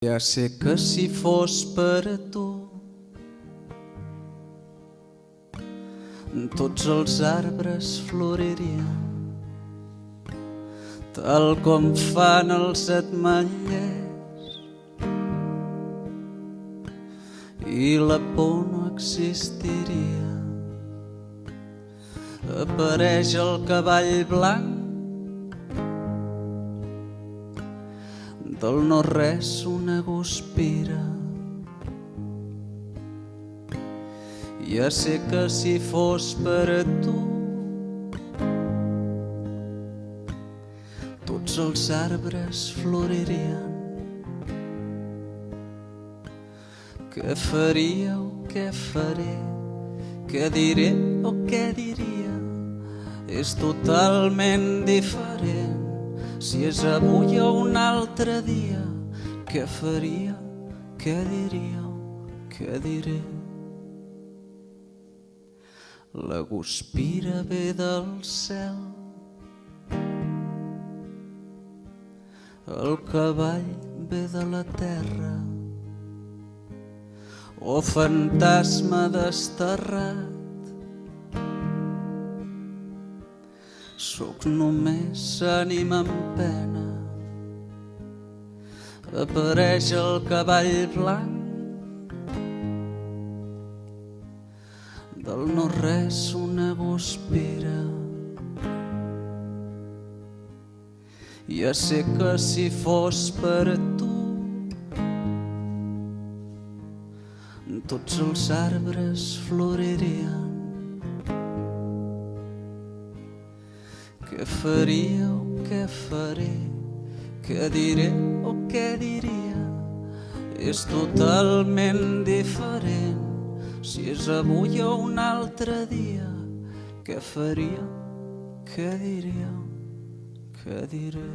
Ja sé que si fos per a tu tots els arbres floririen tal com fan els ametllers i la por no existiria. Apareix el cavall blanc del no res una guspira. Ja sé que si fos per a tu tots els arbres floririen. Què faríeu, què faré, què diré o què diria? És totalment diferent si és avui o un altre dia. Què faria, què diria, què diré? La guspira ve del cel, el cavall ve de la terra, o fantasma desterrat. Sóc només ànima en pena. Apareix el cavall blanc del no res una guspira. Ja sé que si fos per a tu tots els arbres floririen. Què faríeu, què faré, què diré o què diria? És totalment diferent si és avui o un altre dia. Què faria, què diria, què diré?